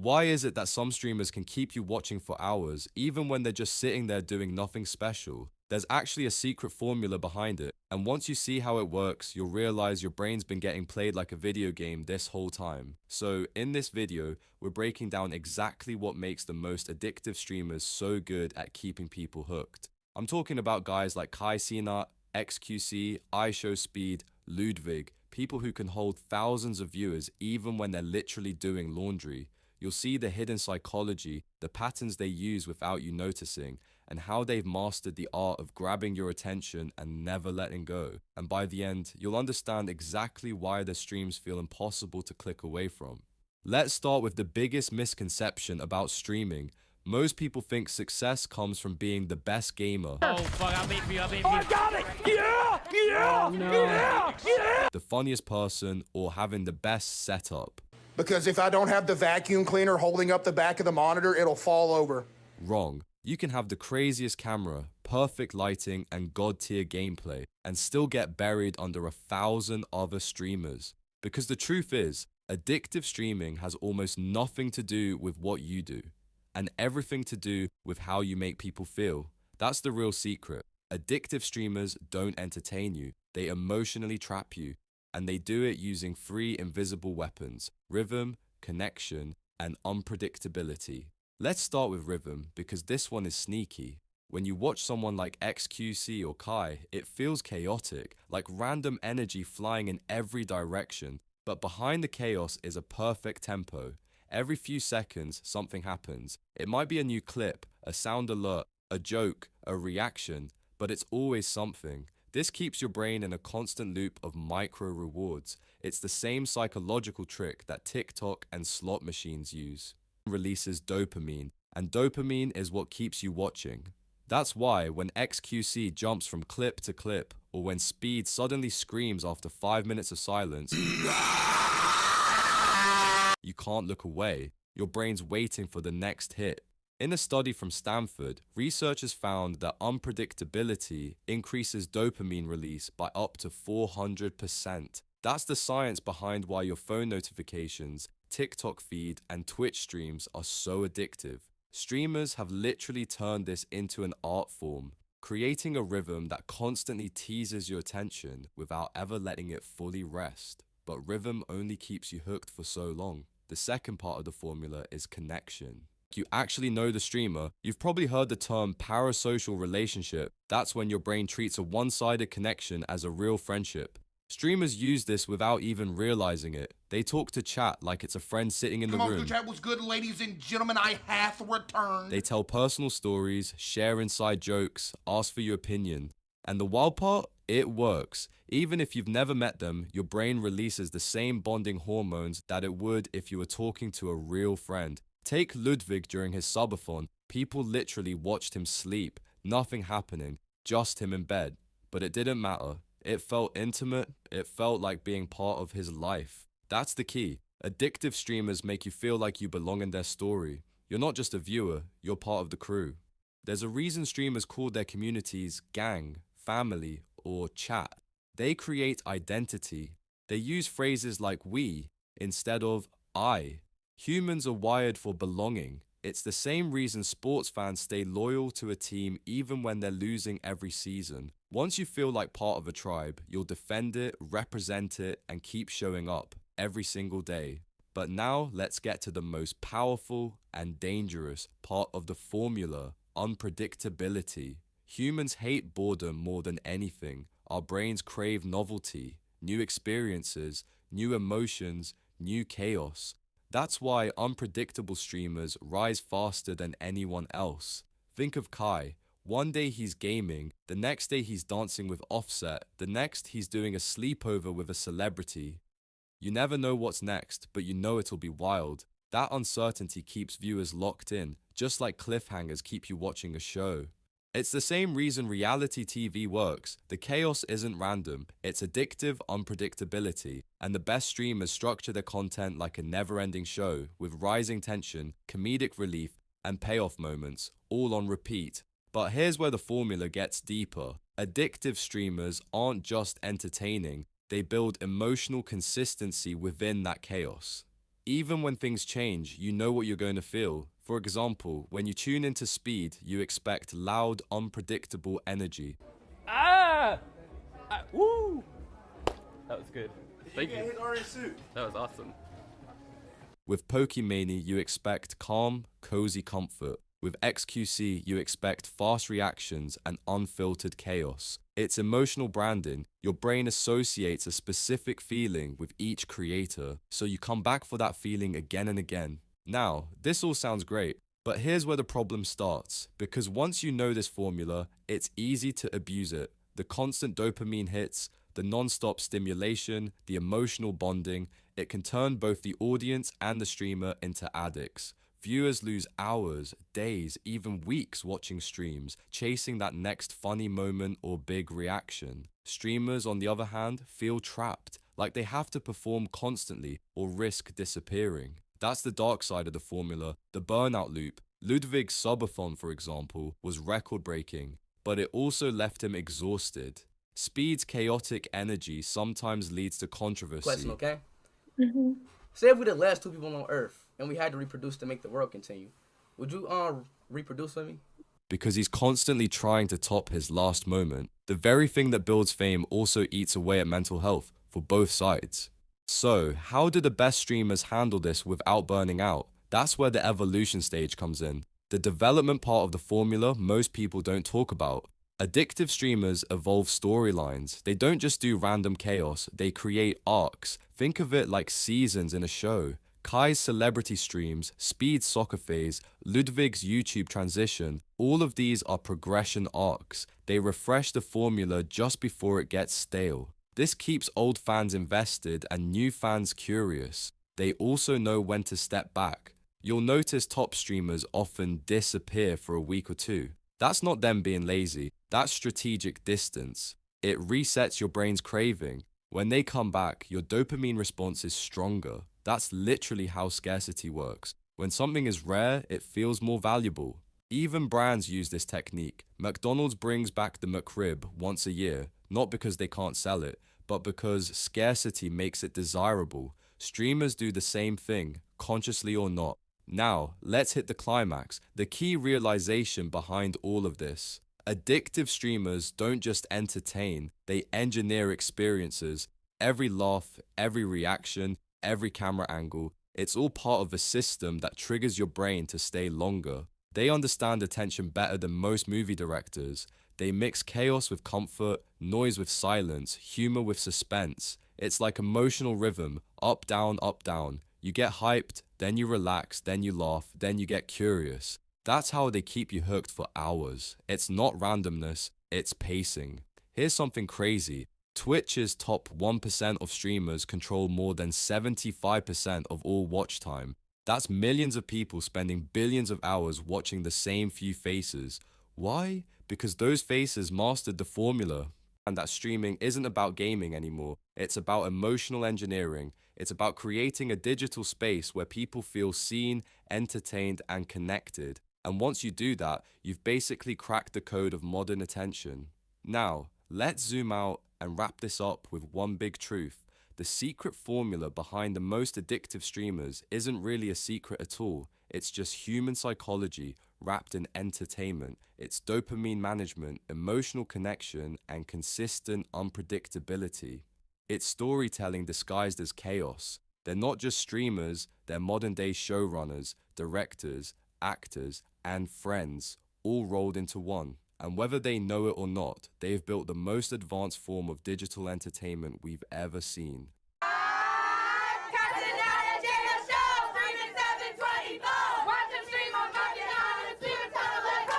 Why is it that some streamers can keep you watching for hours, even when they're just sitting there doing nothing special? There's actually a secret formula behind it, and once you see how it works, you'll realize your brain's been getting played like a video game this whole time. So, in this video, we're breaking down exactly what makes the most addictive streamers so good at keeping people hooked. I'm talking about guys like Kai Cenat, XQC, iShowSpeed, Ludwig, people who can hold thousands of viewers even when they're literally doing laundry. You'll see the hidden psychology, the patterns they use without you noticing, and how they've mastered the art of grabbing your attention and never letting go. And by the end, you'll understand exactly why their streams feel impossible to click away from. Let's start with the biggest misconception about streaming. Most people think success comes from being the best gamer. Oh fuck, I beat you. I got it! Yeah! Oh, no. Yeah! The funniest person, or having the best setup. Because if I don't have the vacuum cleaner holding up the back of the monitor, it'll fall over. Wrong. You can have the craziest camera, perfect lighting, and god-tier gameplay, and still get buried under 1,000 other streamers. Because the truth is, addictive streaming has almost nothing to do with what you do, and everything to do with how you make people feel. That's the real secret. Addictive streamers don't entertain you, they emotionally trap you, and they do it using three invisible weapons: rhythm, connection, and unpredictability. Let's start with rhythm, because this one is sneaky. When you watch someone like XQC or Kai, it feels chaotic, like random energy flying in every direction, but behind the chaos is a perfect tempo. Every few seconds, something happens. It might be a new clip, a sound alert, a joke, a reaction, but it's always something. This keeps your brain in a constant loop of micro rewards. It's the same psychological trick that TikTok and slot machines use. Releases dopamine, and dopamine is what keeps you watching. That's why when XQC jumps from clip to clip, or when Speed suddenly screams after 5 minutes of silence, you can't look away. Your brain's waiting for the next hit. In a study from Stanford, researchers found that unpredictability increases dopamine release by up to 400%. That's the science behind why your phone notifications, TikTok feed, and Twitch streams are so addictive. Streamers have literally turned this into an art form, creating a rhythm that constantly teases your attention without ever letting it fully rest. But rhythm only keeps you hooked for so long. The second part of the formula is connection. You actually know the streamer. You've probably heard the term parasocial relationship. That's when your brain treats a one-sided connection as a real friendship. Streamers use this without even realizing it. They talk to chat like it's a friend sitting in the room. Chat was good, ladies and gentlemen. I have returned. They tell personal stories, share inside jokes, ask for your opinion. And the wild part? It works. Even if you've never met them, your brain releases the same bonding hormones that it would if you were talking to a real friend. Take Ludwig during his subathon. People literally watched him sleep. Nothing happening, just him in bed. But it didn't matter. It felt intimate. It felt like being part of his life. That's the key. Addictive streamers make you feel like you belong in their story. You're not just a viewer, you're part of the crew. There's a reason streamers call their communities gang, family, or chat. They create identity. They use phrases like we instead of I. Humans are wired for belonging. It's the same reason sports fans stay loyal to a team even when they're losing every season. Once you feel like part of a tribe, you'll defend it, represent it, and keep showing up every single day. But now let's get to the most powerful and dangerous part of the formula: unpredictability. Humans hate boredom more than anything. Our brains crave novelty, new experiences, new emotions, new chaos. That's why unpredictable streamers rise faster than anyone else. Think of Kai. One day he's gaming, the next day he's dancing with Offset, the next he's doing a sleepover with a celebrity. You never know what's next, but you know it'll be wild. That uncertainty keeps viewers locked in, just like cliffhangers keep you watching a show. It's the same reason reality TV works. The chaos isn't random, it's addictive unpredictability, and the best streamers structure their content like a never-ending show, with rising tension, comedic relief, and payoff moments, all on repeat. But here's where the formula gets deeper. Addictive streamers aren't just entertaining, they build emotional consistency within that chaos. Even when things change, you know what you're going to feel. For example, when you tune into speed, you expect loud, unpredictable energy. Ah! Woo! That was good. Thank you. His orange suit. That was awesome. With Pokimane, you expect calm, cozy comfort. With XQC, you expect fast reactions and unfiltered chaos. It's emotional branding. Your brain associates a specific feeling with each creator, so you come back for that feeling again and again. Now, this all sounds great, but here's where the problem starts. Because once you know this formula, it's easy to abuse it. The constant dopamine hits, the non-stop stimulation, the emotional bonding, it can turn both the audience and the streamer into addicts. Viewers lose hours, days, even weeks watching streams, chasing that next funny moment or big reaction. Streamers, on the other hand, feel trapped, like they have to perform constantly or risk disappearing. That's the dark side of the formula, the burnout loop. Ludwig's subathon, for example, was record-breaking, but it also left him exhausted. Speed's chaotic energy sometimes leads to controversy. Question, okay? Say if we the last two people on Earth and we had to reproduce to make the world continue, would you reproduce with me? Because he's constantly trying to top his last moment. The very thing that builds fame also eats away at mental health for both sides. So, how do the best streamers handle this without burning out? That's where the evolution stage comes in. The development part of the formula most people don't talk about. Addictive streamers evolve storylines. They don't just do random chaos, they create arcs. Think of it like seasons in a show. Kai's celebrity streams, Speed's soccer phase, Ludwig's YouTube transition, all of these are progression arcs. They refresh the formula just before it gets stale. This keeps old fans invested and new fans curious. They also know when to step back. You'll notice top streamers often disappear for a week or two. That's not them being lazy, that's strategic distance. It resets your brain's craving. When they come back, your dopamine response is stronger. That's literally how scarcity works. When something is rare, it feels more valuable. Even brands use this technique. McDonald's brings back the McRib once a year, not because they can't sell it, but because scarcity makes it desirable. Streamers do the same thing, consciously or not. Now, let's hit the climax, the key realization behind all of this. Addictive streamers don't just entertain, they engineer experiences. Every laugh, every reaction, every camera angle, it's all part of a system that triggers your brain to stay longer. They understand attention better than most movie directors. They mix chaos with comfort, noise with silence, humor with suspense. It's like emotional rhythm, up, down, up, down. You get hyped, then you relax, then you laugh, then you get curious. That's how they keep you hooked for hours. It's not randomness, it's pacing. Here's something crazy. Twitch's top 1% of streamers control more than 75% of all watch time. That's millions of people spending billions of hours watching the same few faces. Why? Because those faces mastered the formula. And that streaming isn't about gaming anymore. It's about emotional engineering. It's about creating a digital space where people feel seen, entertained, and connected. And once you do that, you've basically cracked the code of modern attention. Now, let's zoom out and wrap this up with one big truth. The secret formula behind the most addictive streamers isn't really a secret at all. It's just human psychology wrapped in entertainment. It's dopamine management, emotional connection, and consistent unpredictability. It's storytelling disguised as chaos. They're not just streamers, they're modern-day showrunners, directors, actors, and friends, all rolled into one. And whether they know it or not, they've built the most advanced form of digital entertainment we've ever seen.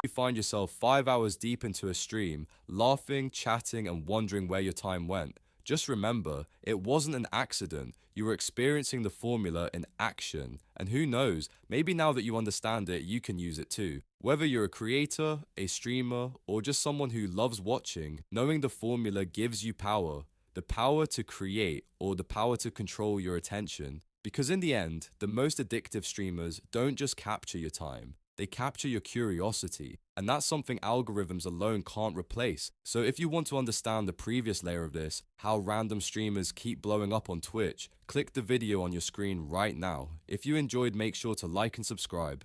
You find yourself 5 hours deep into a stream, laughing, chatting, and wondering where your time went. Just remember, it wasn't an accident. You were experiencing the formula in action. And who knows, maybe now that you understand it, you can use it too. Whether you're a creator, a streamer, or just someone who loves watching, knowing the formula gives you power. The power to create, or the power to control your attention. Because in the end, the most addictive streamers don't just capture your time. They capture your curiosity, and that's something algorithms alone can't replace. So if you want to understand the previous layer of this, how random streamers keep blowing up on Twitch, click the video on your screen right now. If you enjoyed, make sure to like and subscribe.